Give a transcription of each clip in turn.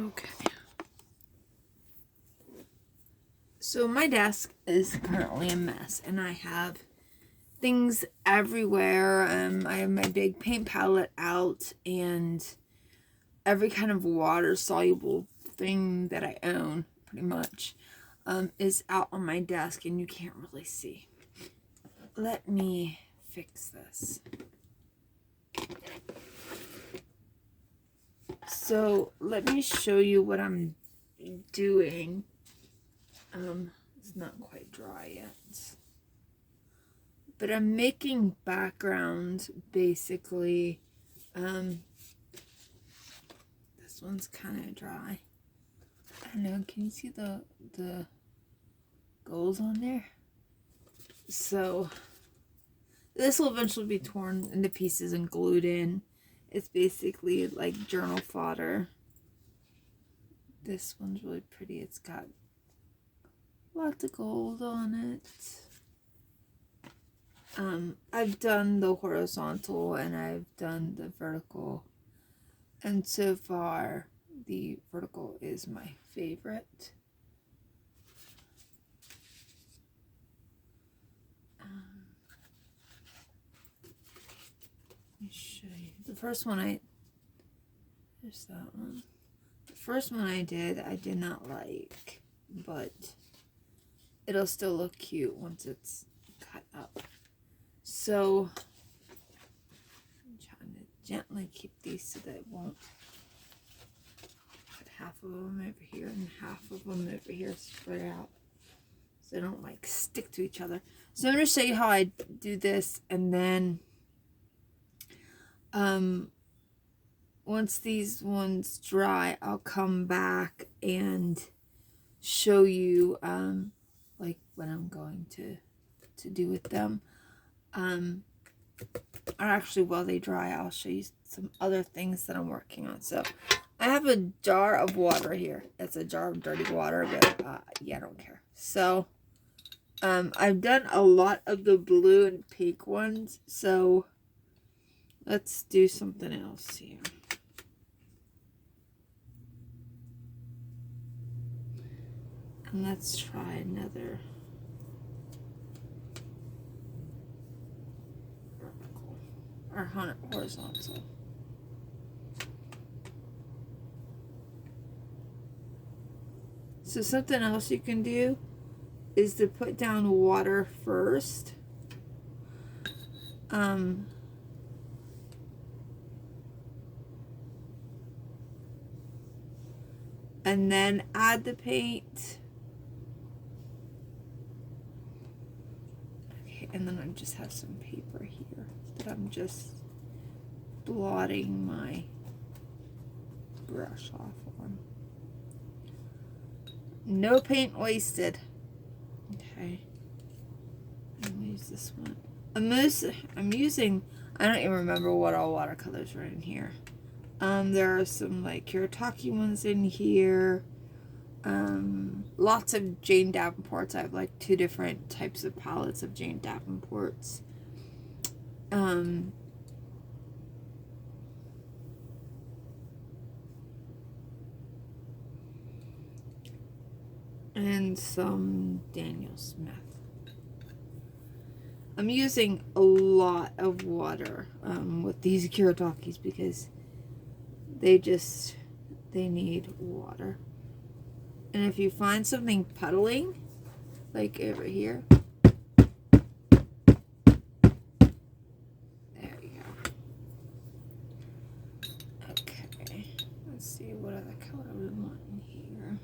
Okay. So my desk is currently a mess, and I have things everywhere. I have my big paint palette out, and every kind of water soluble thing that I own, pretty much, is out on my desk, and you can't really see. Let me fix this. So let me show you what I'm doing. It's not quite dry yet. But I'm making background, basically. This one's kind of dry. I don't know, can you see the goals on there? So, this will eventually be torn into pieces and glued in. It's basically like journal fodder. This one's really pretty. It's got lots of gold on it. I've done the horizontal and I've done the vertical. And so far, the vertical is my favorite. Let me show you. The first one there's that one. The first one I did not like, but it'll still look cute once it's cut up. So, I'm trying to gently keep these so that it won't put half of them over here and half of them over here spread out, so they don't like stick to each other. So I'm going to show you how I do this, and then once these ones dry, I'll come back and show you like what I'm going to do with them. Or actually, while they dry, I'll show you some other things that I'm working on. So I have a jar of water here. It's a jar of dirty water, but yeah, I don't care. So I've done a lot of the blue and pink ones, so let's do something else here. And let's try another vertical or horizontal. So something else you can do is to put down water first. And then add the paint. Okay, and then I just have some paper here that I'm just blotting my brush off on. No paint wasted. Okay. I'm gonna use this one. I'm using, I don't even remember what all watercolors are in here. There are some like Kuretake ones in here. Lots of Jane Davenports. I have like 2 different types of palettes of Jane Davenports. And some Daniel Smith. I'm using a lot of water with these Kuretakes because they need water. And if you find something puddling, like over here, there you go. Okay, let's see what other color we want in here.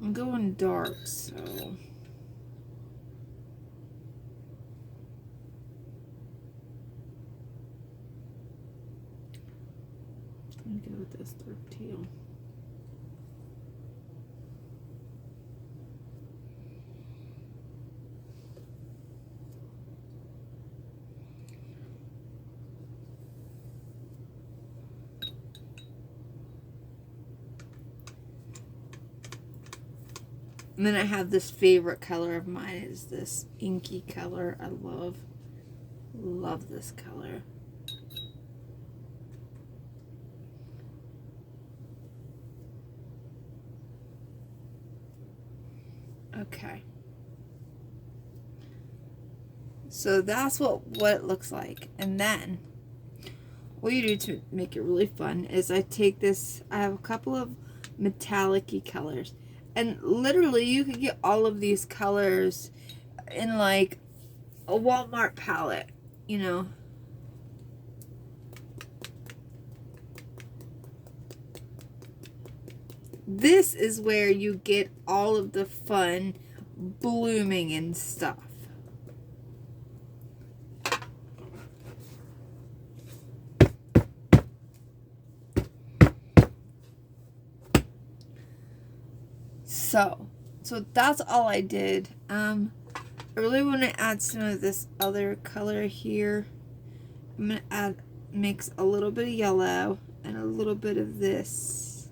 I'm going dark, so I'm gonna go with this dark teal. And then I have this favorite color of mine is this inky color. I love this color. So that's what it looks like. And then what you do to make it really fun is I take this, I have a couple of metallic-y colors. And literally you could get all of these colors in like a Walmart palette, you know. This is where you get all of the fun blooming and stuff. So that's all I did. I really want to add some of this other color here. I'm going to mix a little bit of yellow and a little bit of this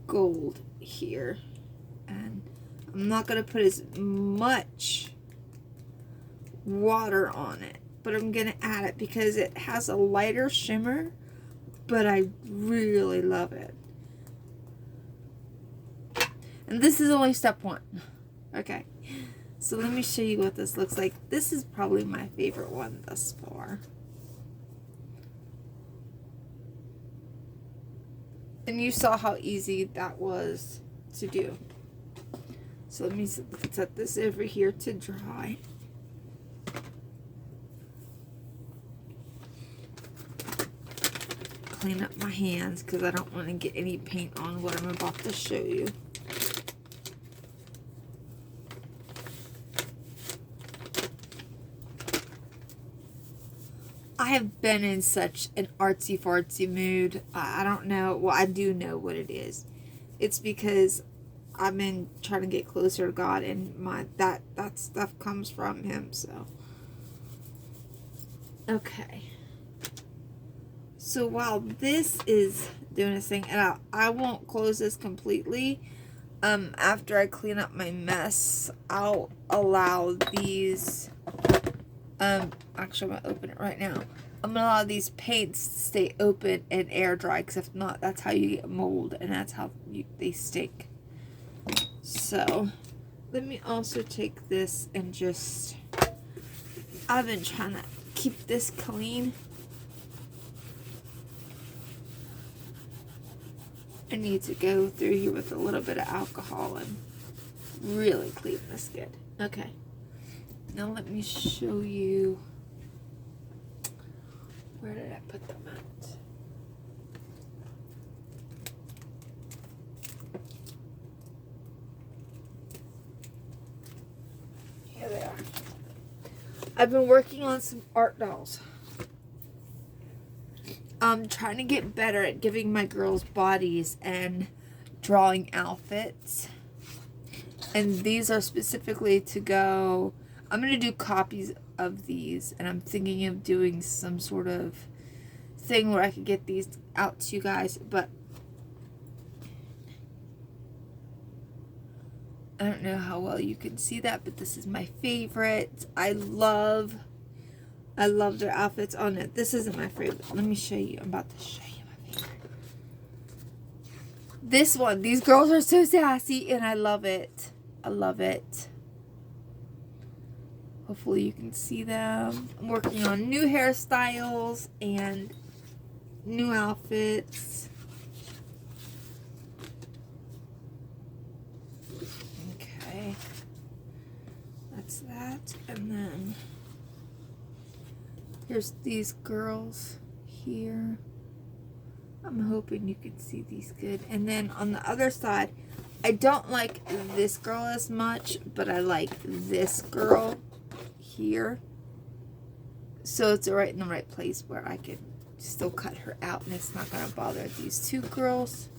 gold here. And I'm not going to put as much water on it, but I'm going to add it because it has a lighter shimmer, but I really love it. And this is only step one. Okay, so let me show you what this looks like. This is probably my favorite one thus far. And you saw how easy that was to do. So let me set this over here to dry. Clean up my hands because I don't want to get any paint on what I'm about to show you. I have been in such an artsy-fartsy mood. I don't know. Well, I do know what it is. It's because I've been trying to get closer to God, and that stuff comes from Him. So, okay. So while this is doing its thing, and I won't close this completely. After I clean up my mess, I'll allow these. Actually, I'm gonna open it right now. I'm gonna allow these paints to stay open and air dry, because if not, that's how you get mold, and that's how they stink. So, let me also take this and just. I've been trying to keep this clean. I need to go through here with a little bit of alcohol and really clean this good. Okay. Now let me show you, where did I put them at? Here they are. I've been working on some art dolls. I'm trying to get better at giving my girls bodies and drawing outfits. And these are specifically to go. I'm going to do copies of these, and I'm thinking of doing some sort of thing where I could get these out to you guys, but I don't know how well you can see that, but this is my favorite. I love their outfits on it. This isn't my favorite. Let me show you. I'm about to show you my favorite. This one. These girls are so sassy, and I love it. I love it. Hopefully you can see them. I'm working on new hairstyles and new outfits. Okay. That's that. And then here's these girls here. I'm hoping you can see these good. And then on the other side, I don't like this girl as much, but I like this girl here. So it's right in the right place where I can still cut her out and it's not going to bother these two girls.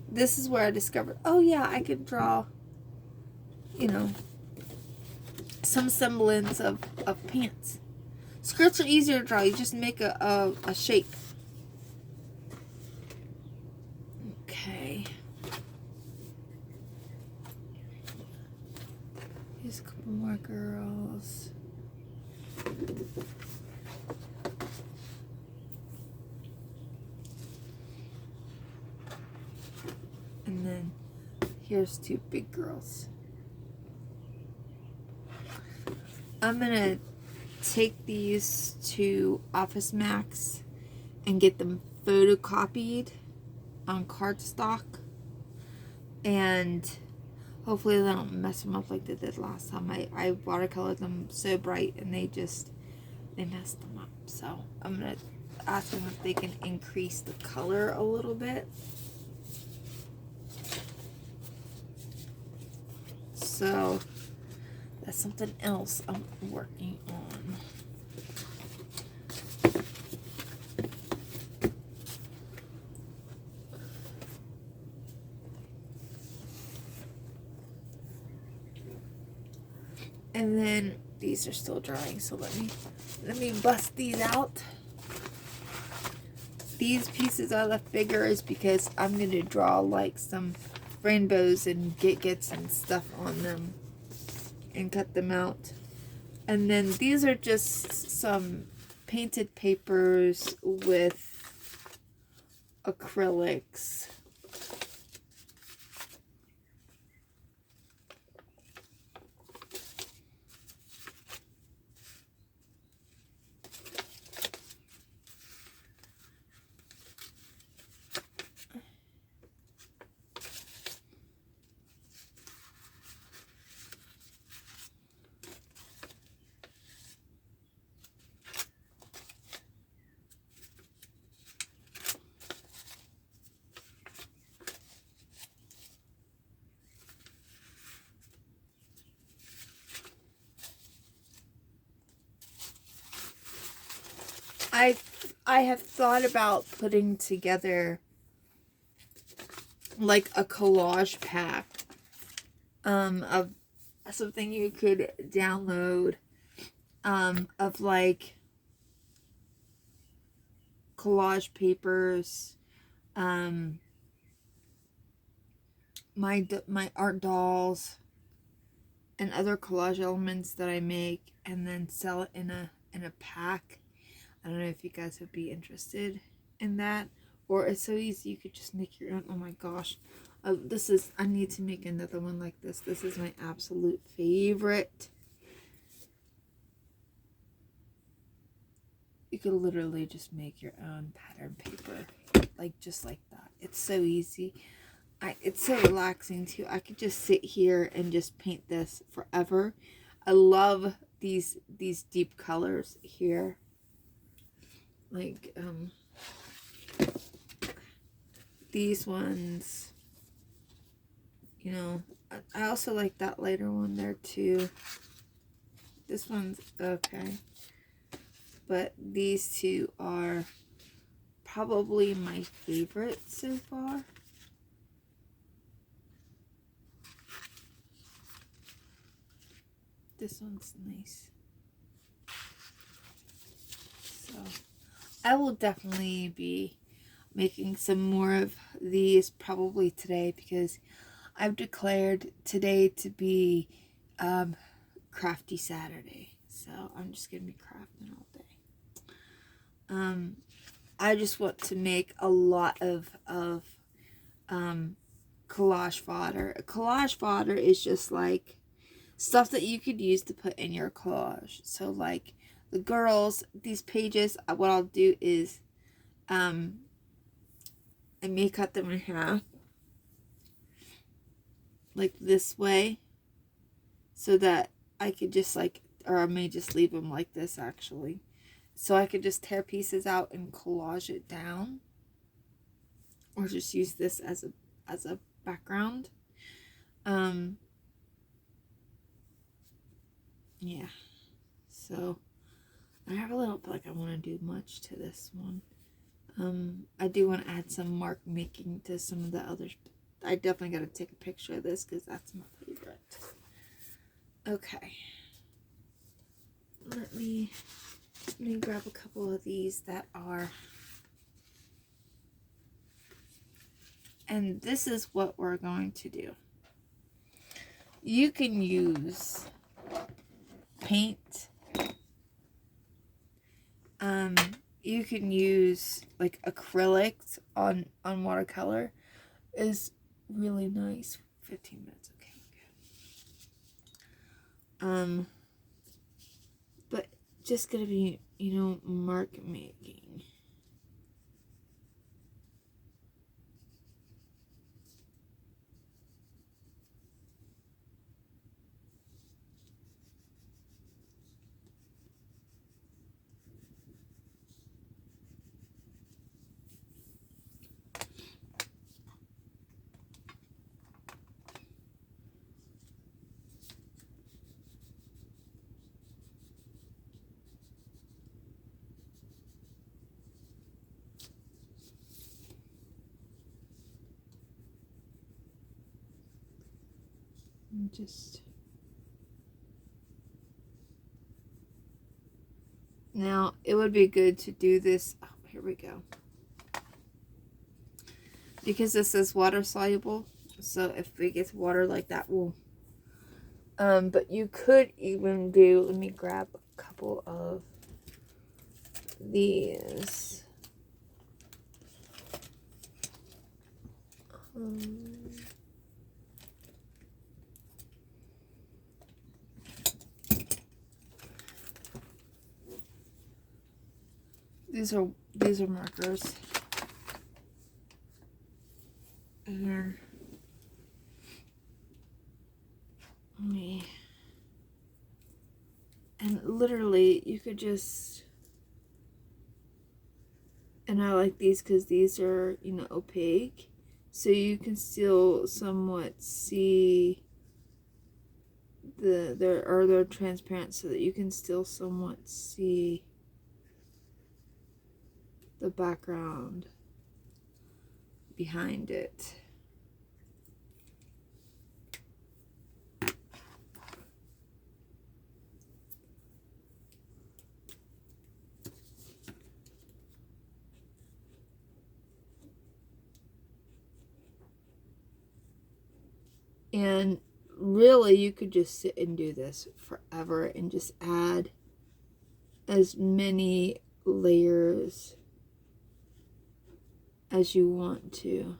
This is where I discovered, oh yeah, I could draw, you know, some semblance of pants. Skirts are easier to draw. You just make a shape. Okay. Here's a couple more girls. And then here's two big girls. I'm gonna take these to Office Max and get them photocopied on cardstock, and hopefully they don't mess them up like they did last time. I watercolored them so bright and they messed them up. So I'm gonna ask them if they can increase the color a little bit. So that's something else I'm working on. And then these are still drying, so let me bust these out. These pieces I left bigger is because I'm going to draw like some rainbows and gets and stuff on them and cut them out. And then these are just some painted papers with acrylics. I have thought about putting together like a collage pack of something you could download of like collage papers, my art dolls, and other collage elements that I make, and then sell it in a pack. I don't know if you guys would be interested in that, or it's so easy you could just make your own. Oh my gosh, I need to make another one like this. This is my absolute favorite. You could literally just make your own pattern paper, like just like that. It's so easy. It's so relaxing too. I could just sit here and just paint this forever. I love these deep colors here. Like these ones, you know, I also like that lighter one there too. This one's okay, but these two are probably my favorite so far. This one's nice. So I will definitely be making some more of these probably today, because I've declared today to be crafty Saturday. So I'm just gonna be crafting all day. I just want to make a lot of collage fodder. Collage fodder is just like stuff that you could use to put in your collage. So like the girls, these pages, what I'll do is I may cut them in half like this way, so that I could just like, or I may just leave them like this actually, so I could just tear pieces out and collage it down, or just use this as a background. Yeah, so I really don't feel like I want to do much to this one. I do want to add some mark making to some of the others. I definitely got to take a picture of this because that's my favorite. Okay. Let me grab a couple of these that are, and this is what we're going to do. You can use paint. You can use like acrylics on watercolor. Is really nice. 15 minutes, okay. just going to be, mark making. Just now, it would be good to do this. Oh, here we go. Because this is water soluble, so if it gets water like that, we'll. But you could even do. Let me grab a couple of these. These are markers. And literally you could just, and I like these because these are, opaque, so you can still somewhat see they're transparent, so that you can still somewhat see the background behind it. And really, you could just sit and do this forever and just add as many layers as you want to.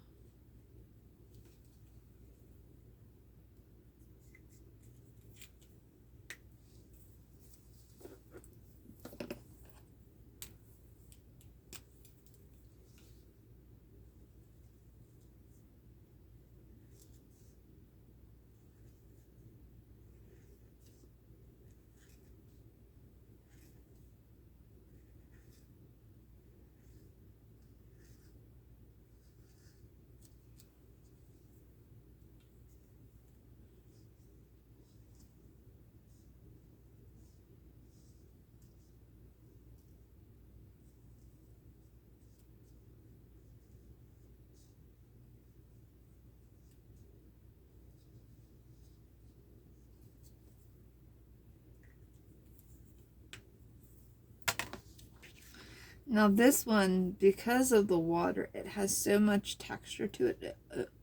Now this one, because of the water, it has so much texture to it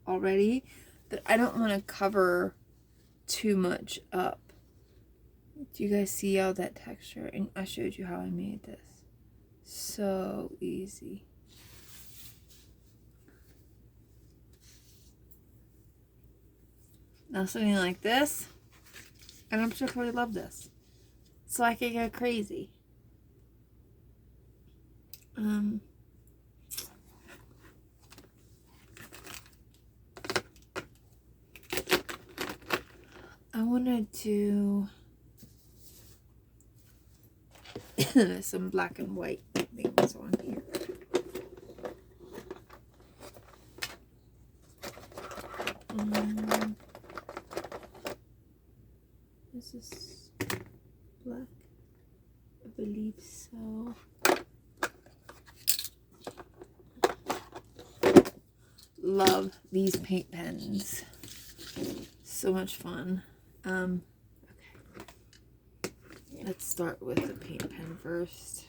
already that I don't want to cover too much up. Do you guys see all that texture? And I showed you how I made this. So easy. Now something like this, and I particularly love this, so I can go crazy. I wanted to some black and white things on here. This is black, I believe so. Love these paint pens. So much fun. Okay. Let's start with the paint pen first.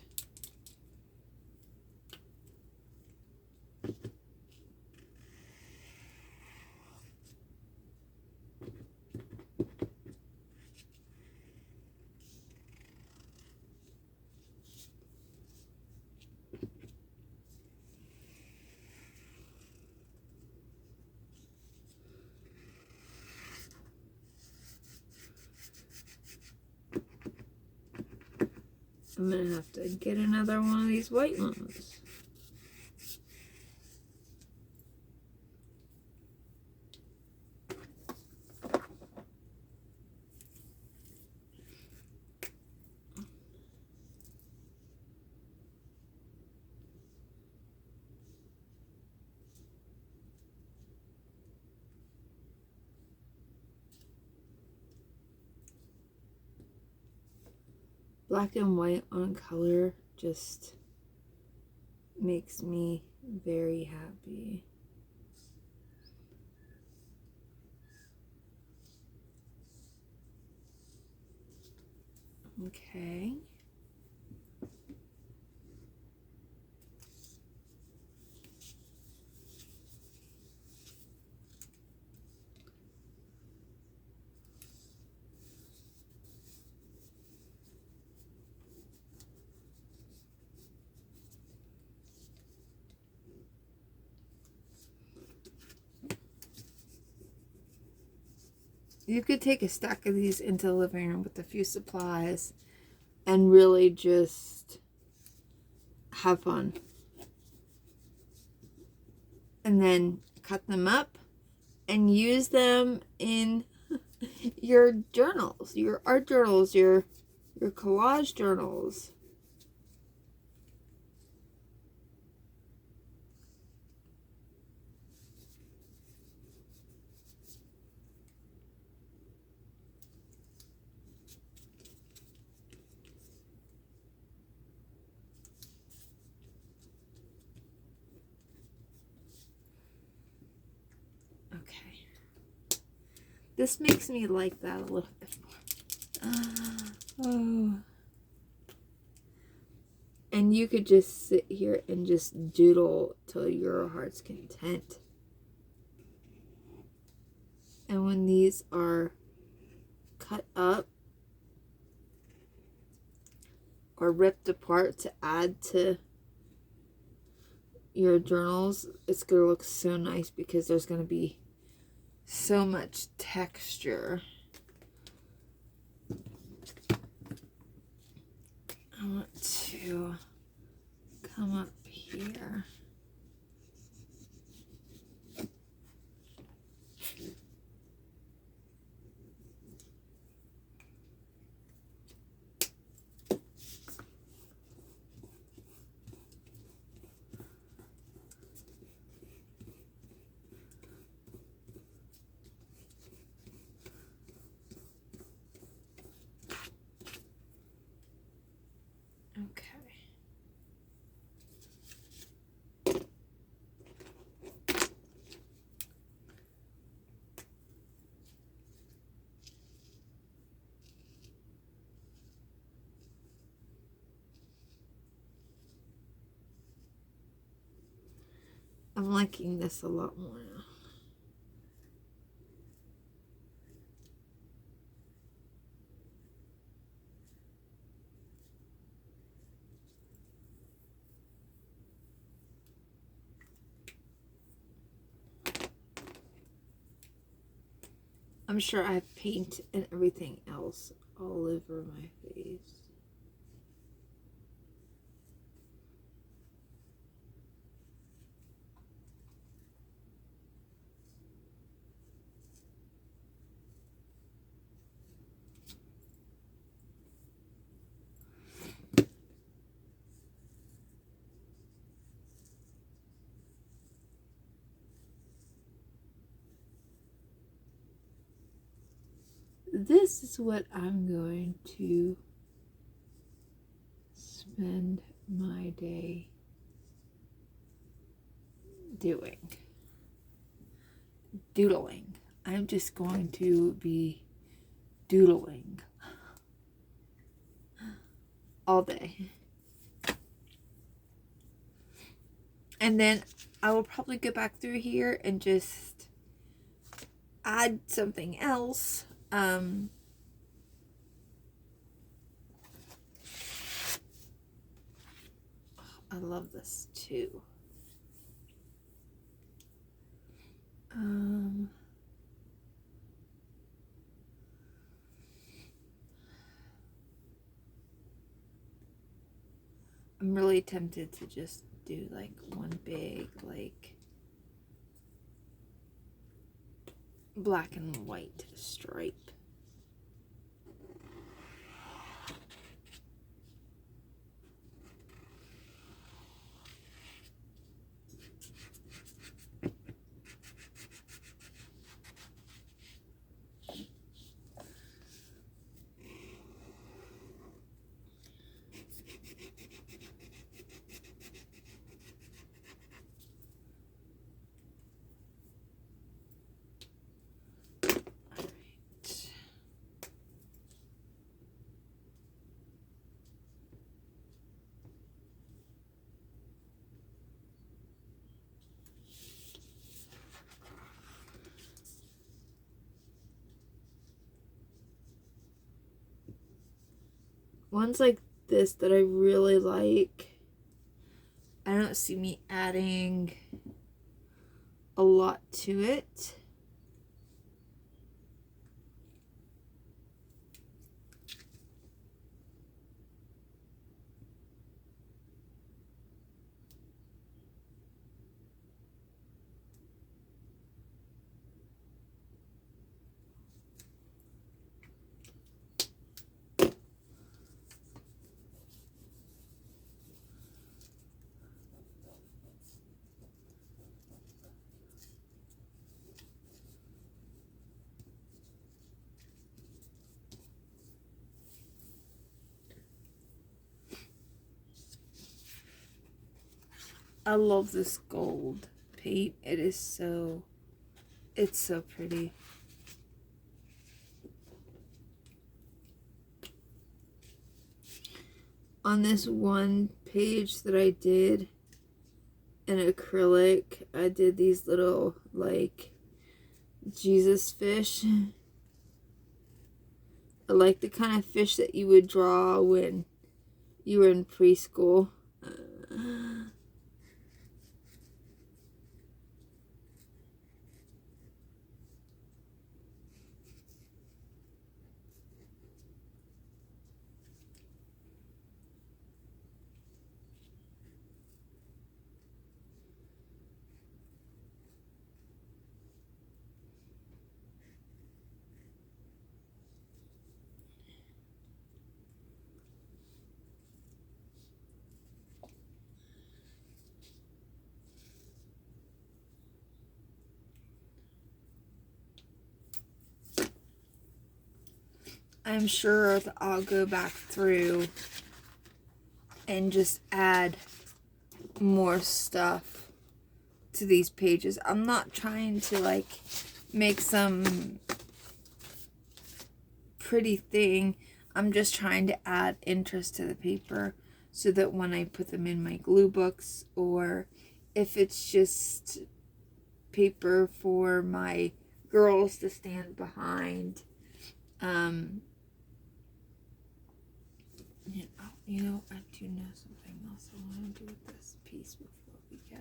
I'm going to have to get another one of these white ones. Black and white on color just makes me very happy. Okay. You could take a stack of these into the living room with a few supplies and really just have fun. And then cut them up and use them in your journals, your art journals, your collage journals. Okay. This makes me like that a little bit more. Oh. And you could just sit here and just doodle till your heart's content. And when these are cut up or ripped apart to add to your journals, it's going to look so nice because there's going to be so much texture. I want to come up here. Okay. I'm liking this a lot more now. I'm sure I have paint and everything else all over my face. This is what I'm going to spend my day doing. Doodling. I'm just going to be doodling all day. And then I will probably go back through here and just add something else. I love this too. I'm really tempted to just do like one big like black and white stripe. Ones like this that I really like, I don't see me adding a lot to it. I love this gold paint. It's so pretty. On this one page that I did in acrylic, I did these little like Jesus fish. I like the kind of fish that you would draw when you were in preschool. I'm sure that I'll go back through and just add more stuff to these pages. I'm not trying to like make some pretty thing. I'm just trying to add interest to the paper so that when I put them in my glue books, or if it's just paper for my girls to stand behind, you know, I do know something else I want to do with this piece before we go.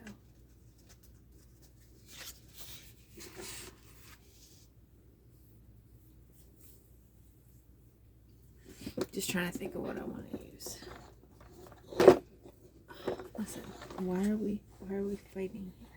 Just trying to think of what I want to use. Listen, why are we fighting here?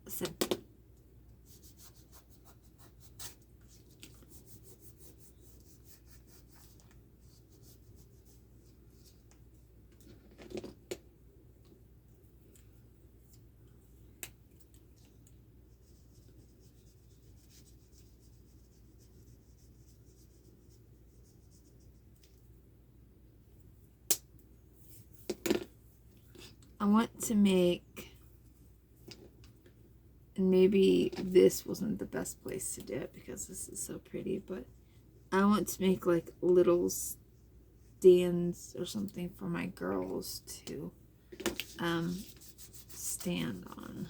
Listen. I want to make, and maybe this wasn't the best place to do it because this is so pretty, but I want to make like little stands or something for my girls to stand on.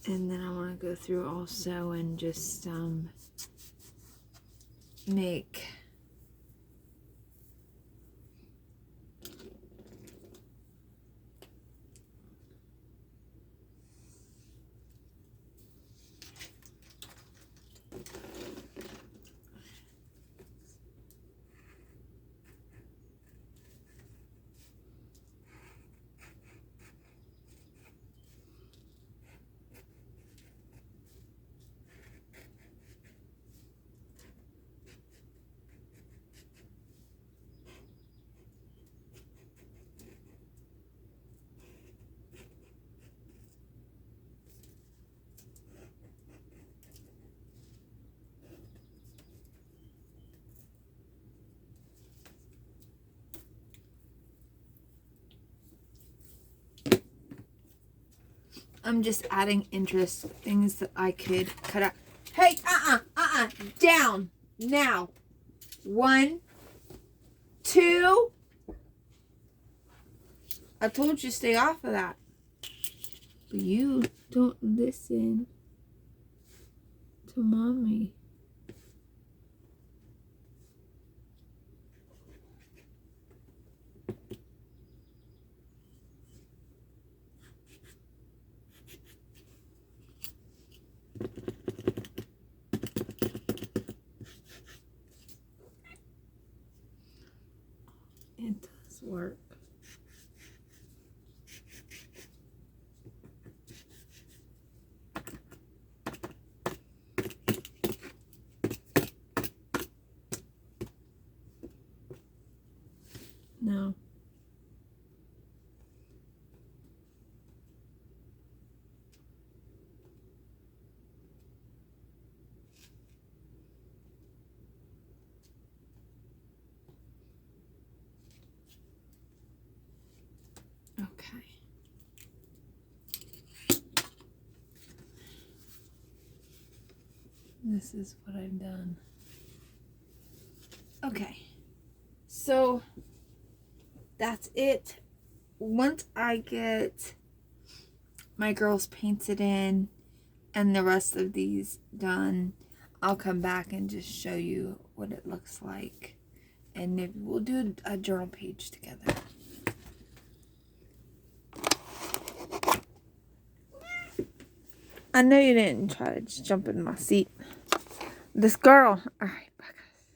And then I want to go through also and just make I'm just adding interest, things that I could cut out. Hey, down now. 1, 2. I told you to stay off of that. But you don't listen to mommy. It does work. No. Okay. This is what I've done. Okay. So that's it. Once I get my girls painted in and the rest of these done, I'll come back and just show you what it looks like. And maybe we'll do a journal page together. I know you didn't try to just jump in my seat. This girl. All right, back